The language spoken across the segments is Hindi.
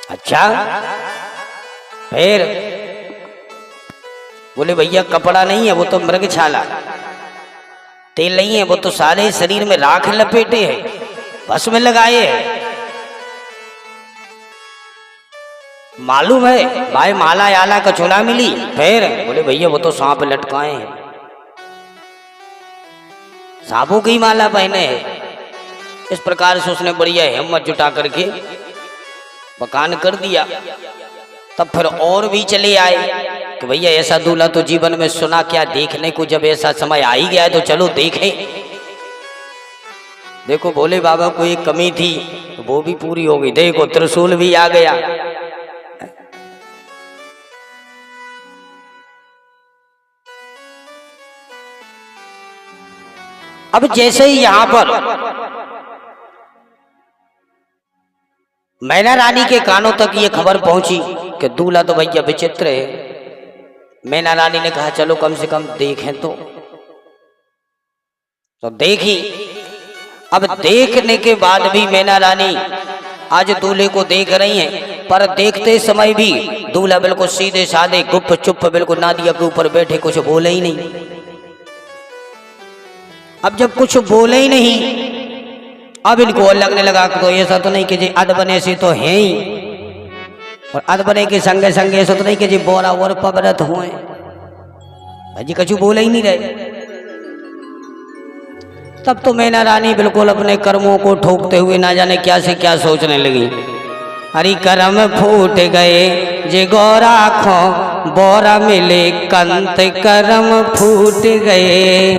अच्छा फिर बोले भैया कपड़ा नहीं है, वो तो मृगछाला, तेल नहीं है, वो तो सारे शरीर में राख लपेटे है, बस में लगाए है। मालूम है भाई माला आला का चोला मिली? फिर बोले भैया वो तो सांप लटकाए हैं, सांपों की माला पहने है। इस प्रकार से उसने बढ़िया हिम्मत जुटा करके बकान कर दिया। तब फिर और भी चले आए कि भैया ऐसा दूल्हा तो जीवन में सुना क्या देखने को, जब ऐसा समय आ ही गया है तो चलो देखें। देखो भोले बाबा को एक कमी थी तो वो भी पूरी हो गई। देखो त्रिशूल भी आ गया। अब जैसे ही यहां पर मैना रानी के कानों तक ये खबर पहुंची कि दूल्हा तो भैया विचित्र है, मैना रानी ने कहा चलो कम से कम देखें तो देखी। अब देखने के बाद भी मैना रानी आज दूल्हे को देख रही हैं, पर देखते समय भी दूल्हा बिल्कुल सीधे साधे गुप्त चुप बिल्कुल नादिया के ऊपर बैठे, कुछ बोले ही नहीं। अब जब कुछ बोले ही नहीं, अब इनको लगने लगा तो ऐसा तो नहीं कि जी अध बने से तो है ही, और अध बने के संगे संगे ऐसा तो नहीं कि जी बोरा और पबरत हुए, जी कछु बोले ही नहीं रहे। तब तो मैना रानी बिल्कुल अपने कर्मों को ठोकते हुए ना जाने क्या से क्या सोचने लगी। हरी कर्म फूट गए जे गौरा खो बोरा मिले कंत, कर्म फूट गए,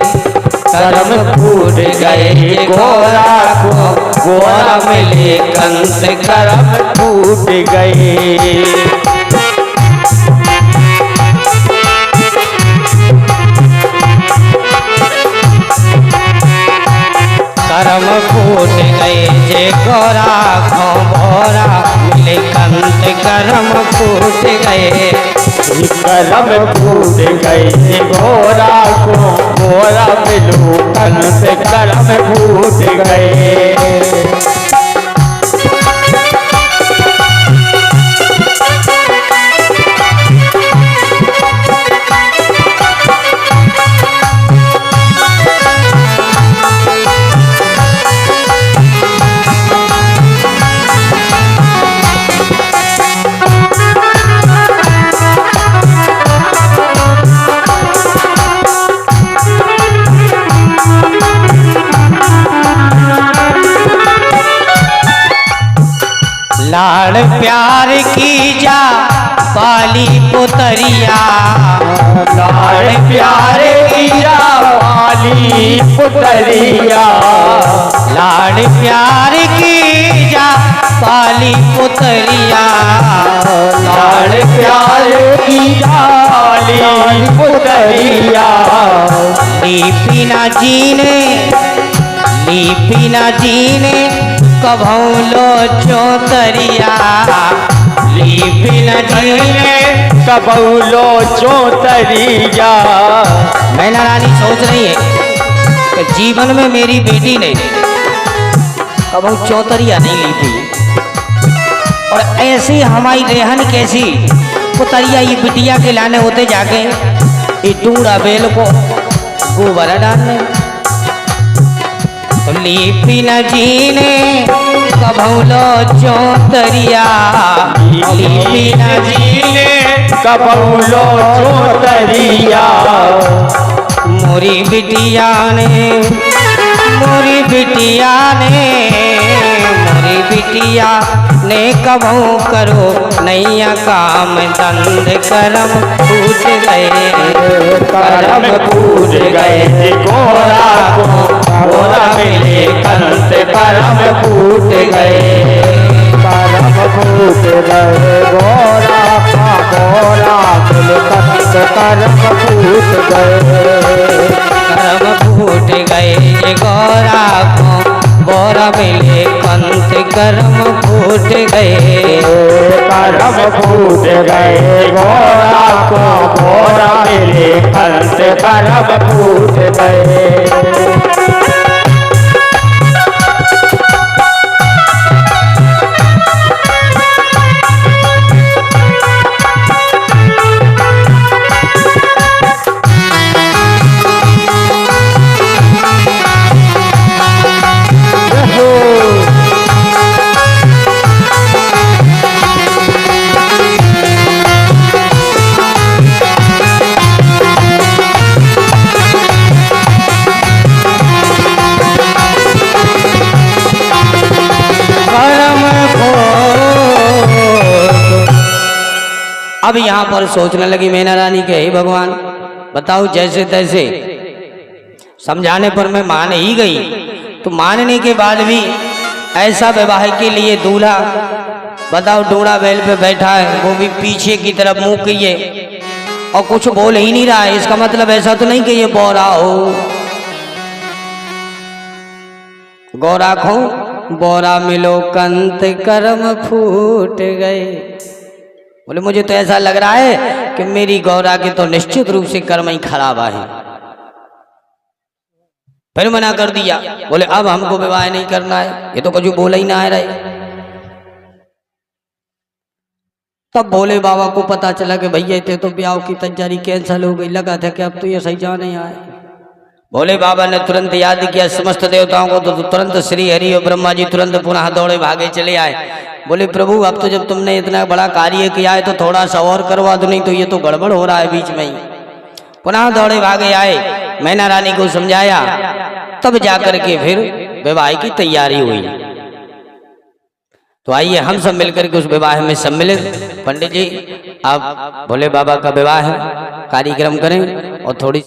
कर्म फूट गए जे गौरा खो बोरा मिले कंत, कर्म फूट गए। कर्म फूट गए जे गौरा खो बोरा मिले कंत, कर्म फूट गए, कर्म फूट गए जे गौरा को बोरा मिलू कंत, कर्म फूट गए। लाड़ प्यार की जा पाली पुतरिया, लाड़ प्यार की जा पाली पुतरिया, लाड़ प्यार की जा पाली पुतरिया, लाड़ प्यार की जा पाली पुतरिया। लीपीना जीने कभौलो चौतरिया, लीपीना जीने कबौलो चौतरिया। मैना रानी सोच रही है कि जीवन में मेरी बेटी ने कभी चौतरिया नहीं लीपी, और ऐसी हमारी रेहन कैसी पुतरिया ये बिटिया के लाने होते जाके ये डूंगा बेल को गोबर डालने। तो लीपी न जीने कभौलो चौतरिया, लीपी न जीने कबौलो चौतरिया। मोरी बिटिया ने मोरी बिटिया ने कभू करो नैया काम दंड, कर्म फूट गए, कर्म फूट गए गोरा को गोरा मिले कंत, कर्म फूट गए, कर्म फूट गए गोरा का गोरा मिले कंत, कर्म फूट गए, कर्म फूट गए गौरा को बोरा मिले कंत, कर्म फूट गए, कर्म फूट गए गोरा को गोरा मिले कंत, कर्म फूट गए। अब यहाँ पर सोचने लगी मैना रानी के हे भगवान बताओ, जैसे तैसे समझाने पर मैं मान ही गई, तो मानने के बाद भी ऐसा विवाह के लिए दूल्हा बताओ डोड़ा बैल पे बैठा है, वो भी पीछे की तरफ मुंह किए और कुछ बोल ही नहीं रहा है। इसका मतलब ऐसा तो नहीं कि ये बोरा हो। गौरा खो बोरा मिलो कंत कर्म फूट गए। बोले मुझे तो ऐसा लग रहा है कि मेरी गौरा के तो निश्चित रूप से कर्म ही खराब है। फिर मना कर दिया, बोले अब हमको विवाह नहीं करना है, ये तो कुछ बोला ही ना है रहे। तब भोले बाबा को पता चला कि भैया थे तो ब्याह की तैयारी कैंसिल हो गई, लगा था कि अब तो ये सही जा नहीं आए। भोले बाबा ने तुरंत याद किया समस्त देवताओं को, तो तुरंत श्री हरि और ब्रह्मा जी तुरंत पुनः दौड़े भागे चले आए। बोले प्रभु अब तो जब तुमने इतना बड़ा कार्य किया है तो थोड़ा सा और करवा दो, नहीं तो ये तो गड़बड़ हो रहा है बीच में ही। पुनः दौड़े भागे आए, मैना रानी को समझाया, तब जाकर के फिर विवाह की तैयारी हुई। तो आइए हम सब मिलकर के उस विवाह में सम्मिलित। पंडित जी आप भोले बाबा का विवाह कार्यक्रम करें और थोड़ी